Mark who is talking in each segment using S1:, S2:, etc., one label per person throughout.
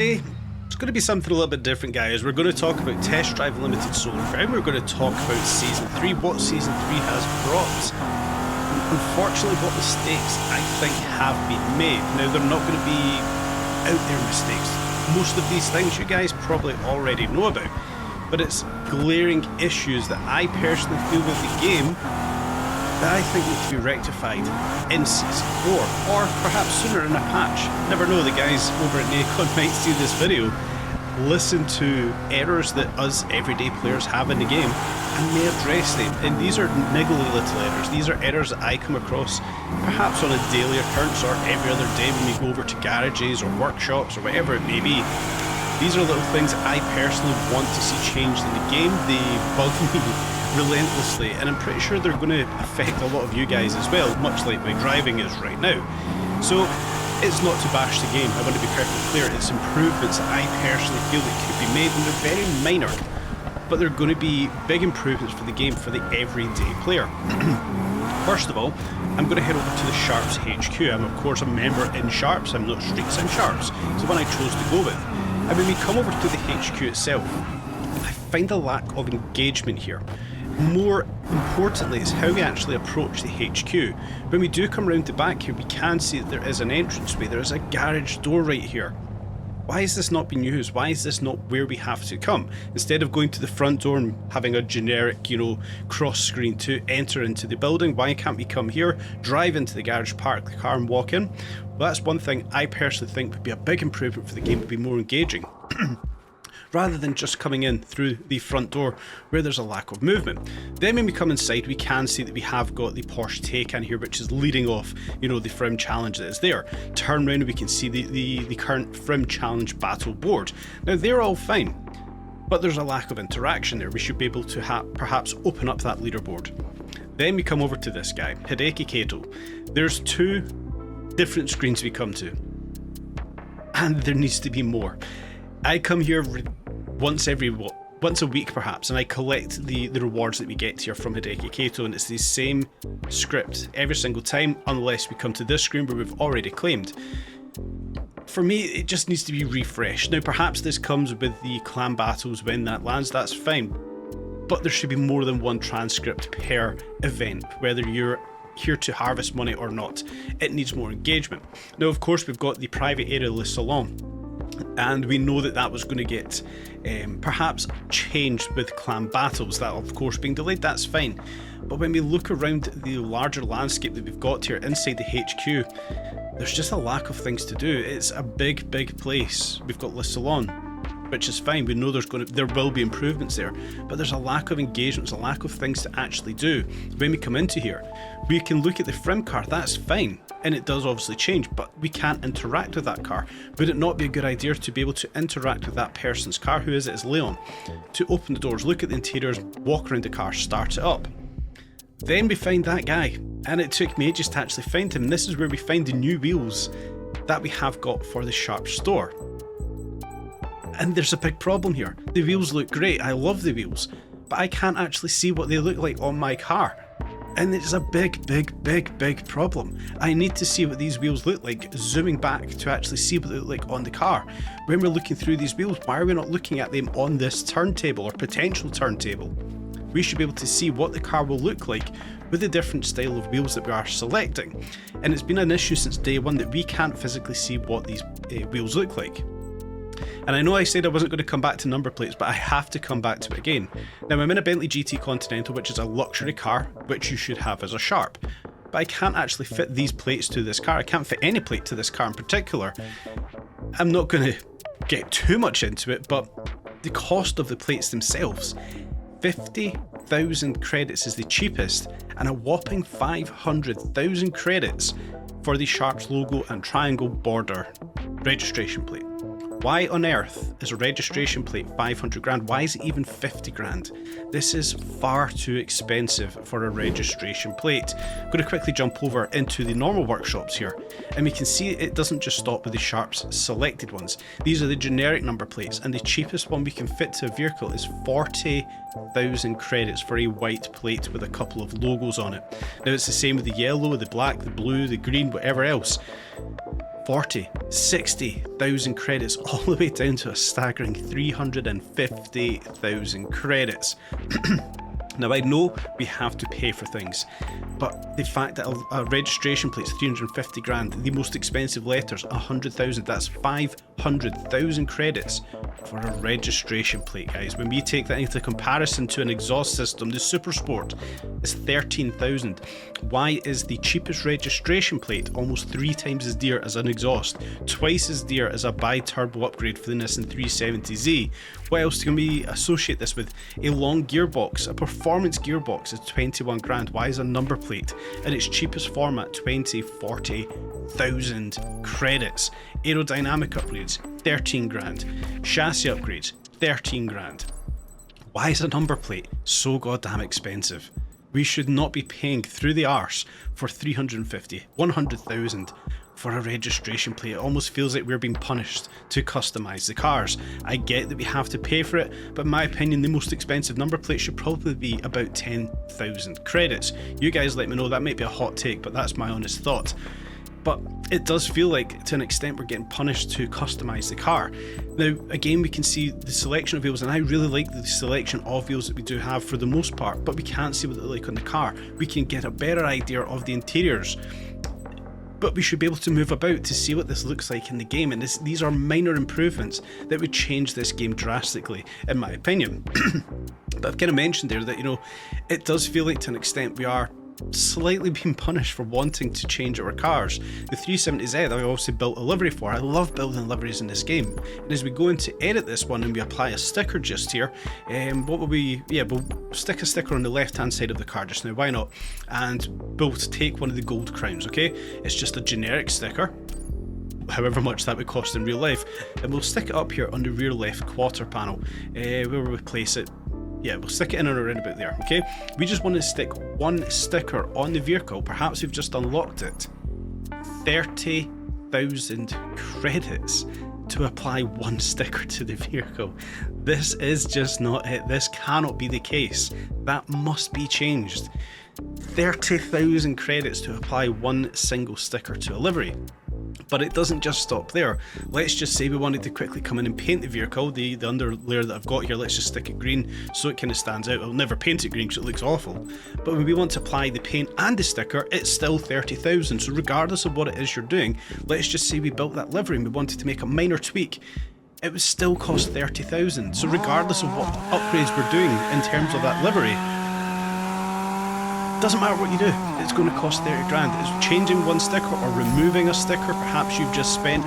S1: Hey, it's going to be something a little bit different, guys. We're going to talk about Test Drive Limited Solar Ground. We're going to talk about Season 3, what Season 3 has brought. Unfortunately, what mistakes I think have been made. Now, they're not going to be out there mistakes. Most of these things you guys probably already know about. But it's glaring issues that I personally feel with the game that I think need to be rectified in Season 4, or perhaps sooner in a patch. Never know, the guys over at Nacon might see this video, listen to errors that us everyday players have in the game, and may address them. And these are niggly little errors. These are errors that I come across perhaps on a daily occurrence or every other day when we go over to garages or workshops or whatever it may be. These are little things I personally want to see changed in the game. They bug me relentlessly, and I'm pretty sure they're going to affect a lot of you guys as well, much like my driving is right now. So it's not to bash the game, I want to be perfectly clear. It's improvements that I personally feel that could be made, and they're very minor, but they're going to be big improvements for the game for the everyday player. First of all, I'm going to head over to the Sharps HQ. I'm of course a member in Sharps, I'm not Street Sim Sharps, it's the one I chose to go with. And when we come over to the HQ itself, I find a lack of engagement here. More importantly, it's how we actually approach the HQ. When we do come around the back here, we can see that there is an entranceway, there is a garage door right here. Why is this not being used? Why is this not where we have to come? Instead of going to the front door and having a generic, cross screen to enter into the building, why can't we come here, drive into the garage, park the car and walk in? Well, that's one thing I personally think would be a big improvement for the game, would be more engaging. Rather than just coming in through the front door where there's a lack of movement. Then when we come inside, we can see that we have got the Porsche Taycan here, which is leading off, the Frim Challenge that is there. Turn around and we can see the current Frim Challenge battle board. Now they're all fine, but there's a lack of interaction there. We should be able to perhaps open up that leaderboard. Then we come over to this guy, Hideki Kato. There's two different screens we come to, and there needs to be more. I come here once a week perhaps, and I collect the rewards that we get here from Hideki Kato, and it's the same script every single time unless we come to this screen where we've already claimed. For me, it just needs to be refreshed. Now perhaps this comes with the clan battles when that lands, that's fine, but there should be more than one transcript per event, whether you're here to harvest money or not. It needs more engagement. Now of course we've got the private area Le Salon, and we know that that was going to get perhaps changed with clan battles. That of course being delayed, that's fine, but when we look around the larger landscape that we've got here inside the HQ, there's just a lack of things to do. It's a big place. We've got Le Salon, which is fine, we know there will be improvements there, but there's a lack of engagement, there's a lack of things to actually do. When we come into here, we can look at the Frim car, that's fine, and it does obviously change, but we can't interact with that car. Would it not be a good idea to be able to interact with that person's car? Who is it? It's Leon. To open the doors, look at the interiors, walk around the car, start it up. Then we find that guy, and it took me ages to actually find him. This is where we find the new wheels that we have got for the Sharp store. And there's a big problem here. The wheels look great, I love the wheels, but I can't actually see what they look like on my car. And it's a big problem. I need to see what these wheels look like, zooming back to actually see what they look like on the car. When we're looking through these wheels, why are we not looking at them on this turntable or potential turntable? We should be able to see what the car will look like with the different style of wheels that we are selecting. And it's been an issue since day one that we can't physically see what these wheels look like. And I know I said I wasn't going to come back to number plates, but I have to come back to it again. Now I'm in a Bentley GT Continental, which is a luxury car, which you should have as a Sharp. But I can't actually fit these plates to this car. I can't fit any plate to this car in particular. I'm not going to get too much into it, but the cost of the plates themselves, 50,000 credits is the cheapest, and a whopping 500,000 credits for the Sharps logo and triangle border registration plate. Why on earth is a registration plate 500 grand? Why is it even 50 grand? This is far too expensive for a registration plate. I'm going to quickly jump over into the normal workshops here, and we can see it doesn't just stop with the Sharps selected ones. These are the generic number plates, and the cheapest one we can fit to a vehicle is 40,000 credits for a white plate with a couple of logos on it. Now it's the same with the yellow, the black, the blue, the green, whatever else. 40, 60,000 credits, all the way down to a staggering 350,000 credits. Now, I know we have to pay for things, but the fact that a registration plate's 350 grand, the most expensive letters 100,000, that's 500,000 credits for a registration plate, guys. When we take that into comparison to an exhaust system, the Super Sport is 13,000. Why is the cheapest registration plate almost 3 times as dear as an exhaust, twice as dear as a bi-turbo upgrade for the Nissan 370Z? What else can we associate this with? A long gearbox, a performance gearbox is 21 grand. Why is a number plate in its cheapest format 40,000 credits? Aerodynamic upgrades, 13 grand. Chassis upgrades, 13 grand. Why is a number plate so goddamn expensive? We should not be paying through the arse for 350, 100,000 for a registration plate. It almost feels like we're being punished to customize the cars. I get that we have to pay for it, but in my opinion, the most expensive number plate should probably be about 10,000 credits. You guys let me know, that might be a hot take, but that's my honest thought. But it does feel like, to an extent, we're getting punished to customize the car. Now, again, we can see the selection of wheels, and I really like the selection of wheels that we do have for the most part, but we can't see what they look like on the car. We can get a better idea of the interiors, but we should be able to move about to see what this looks like in the game, and these are minor improvements that would change this game drastically, in my opinion. But I've kind of mentioned there that, you know, it does feel like, to an extent, we are slightly being punished for wanting to change our cars. The 370Z I obviously built a livery for. I love building liveries in this game, and as we go in to edit this one and we apply a sticker just here, what will we, we'll stick a sticker on the left hand side of the car just now, why not, and we'll take one of the gold crowns. Okay, it's just a generic sticker, however much that would cost in real life, and we'll stick it up here on the rear left quarter panel. Where will we place it? Yeah, we'll stick it in and around about there, okay? We just want to stick one sticker on the vehicle. Perhaps we've just unlocked it. 30,000 credits to apply one sticker to the vehicle. This is just not it. This cannot be the case. That must be changed. 30,000 credits to apply one single sticker to a livery. But it doesn't just stop there. Let's just say we wanted to quickly come in and paint the vehicle, the under layer that I've got here, let's just stick it green so it kind of stands out. I'll never paint it green because it looks awful. But when we want to apply the paint and the sticker, it's still 30,000. So regardless of what it is you're doing, let's just say we built that livery and we wanted to make a minor tweak, it would still cost 30,000. So regardless of what upgrades we're doing in terms of that livery, doesn't matter what you do, it's going to cost 30 grand. It's changing one sticker or removing a sticker. Perhaps you've just spent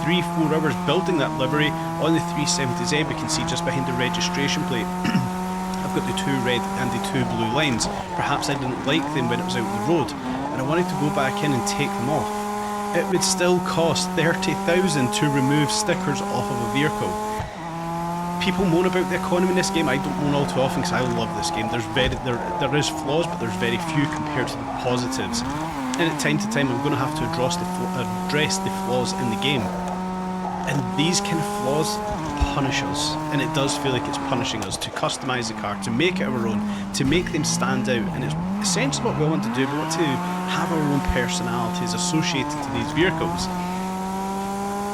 S1: 3-4 hours building that livery on the 370Z. We can see just behind the registration plate I've got the 2 red and the 2 blue lines. Perhaps I didn't like them when it was out on the road and I wanted to go back in and take them off. It would still cost 30,000 to remove stickers off of a vehicle. People moan about the economy in this game. I don't moan all too often because I love this game. There is flaws, but there's very few compared to the positives. And at time to time, I'm going to have to address the flaws in the game. And these kind of flaws punish us, and it does feel like it's punishing us to customise the car, to make it our own, to make them stand out. And it's essentially what we want to do. We want to have our own personalities associated to these vehicles.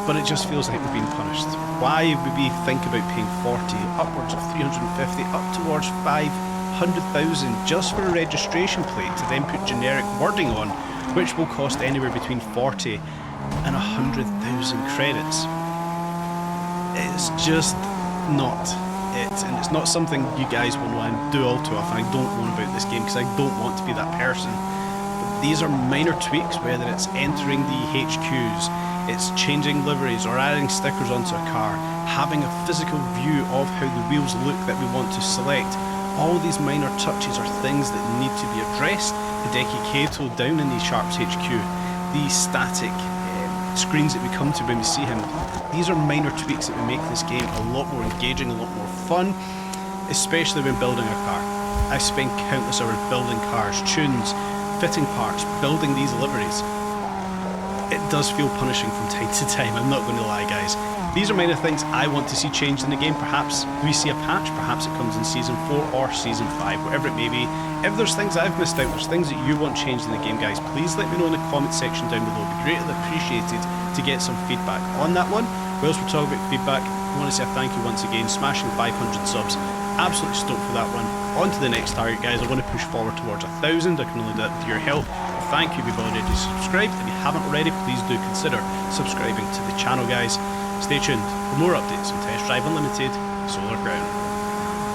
S1: But it just feels like we're being punished. Why would we think about paying 40, upwards of 350, up towards 500,000 just for a registration plate to then put generic wording on, which will cost anywhere between 40 and 100,000 credits? It's just not it, and it's not something you guys will know and do all too often. I don't know about this game because I don't want to be that person. But these are minor tweaks, whether it's entering the HQs, it's changing liveries or adding stickers onto a car, having a physical view of how the wheels look that we want to select. All these minor touches are things that need to be addressed. Hideki Kato down in the Sharps HQ, the static screens that we come to when we see him. These are minor tweaks that will make this game a lot more engaging, a lot more fun, especially when building a car. I've spent countless hours building cars, tunes, fitting parts, building these liveries. It does feel punishing from time to time, I'm not going to lie guys. These are minor things I want to see changed in the game. Perhaps we see a patch, perhaps it comes in Season 4 or Season 5, whatever it may be. If there's things I've missed out, there's things that you want changed in the game, guys, please let me know in the comment section down below. It'd be greatly appreciated to get some feedback on that one. Whilst we're talking about feedback, I want to say a thank you once again, smashing 500 subs. Absolutely stoked for that one. On to the next target, guys. I want to push forward towards 1,000. I can only do that with your help. Thank you if you've already subscribed. If you haven't already, please do consider subscribing to the channel, guys. Stay tuned for more updates on Test Drive Unlimited Solar Ground.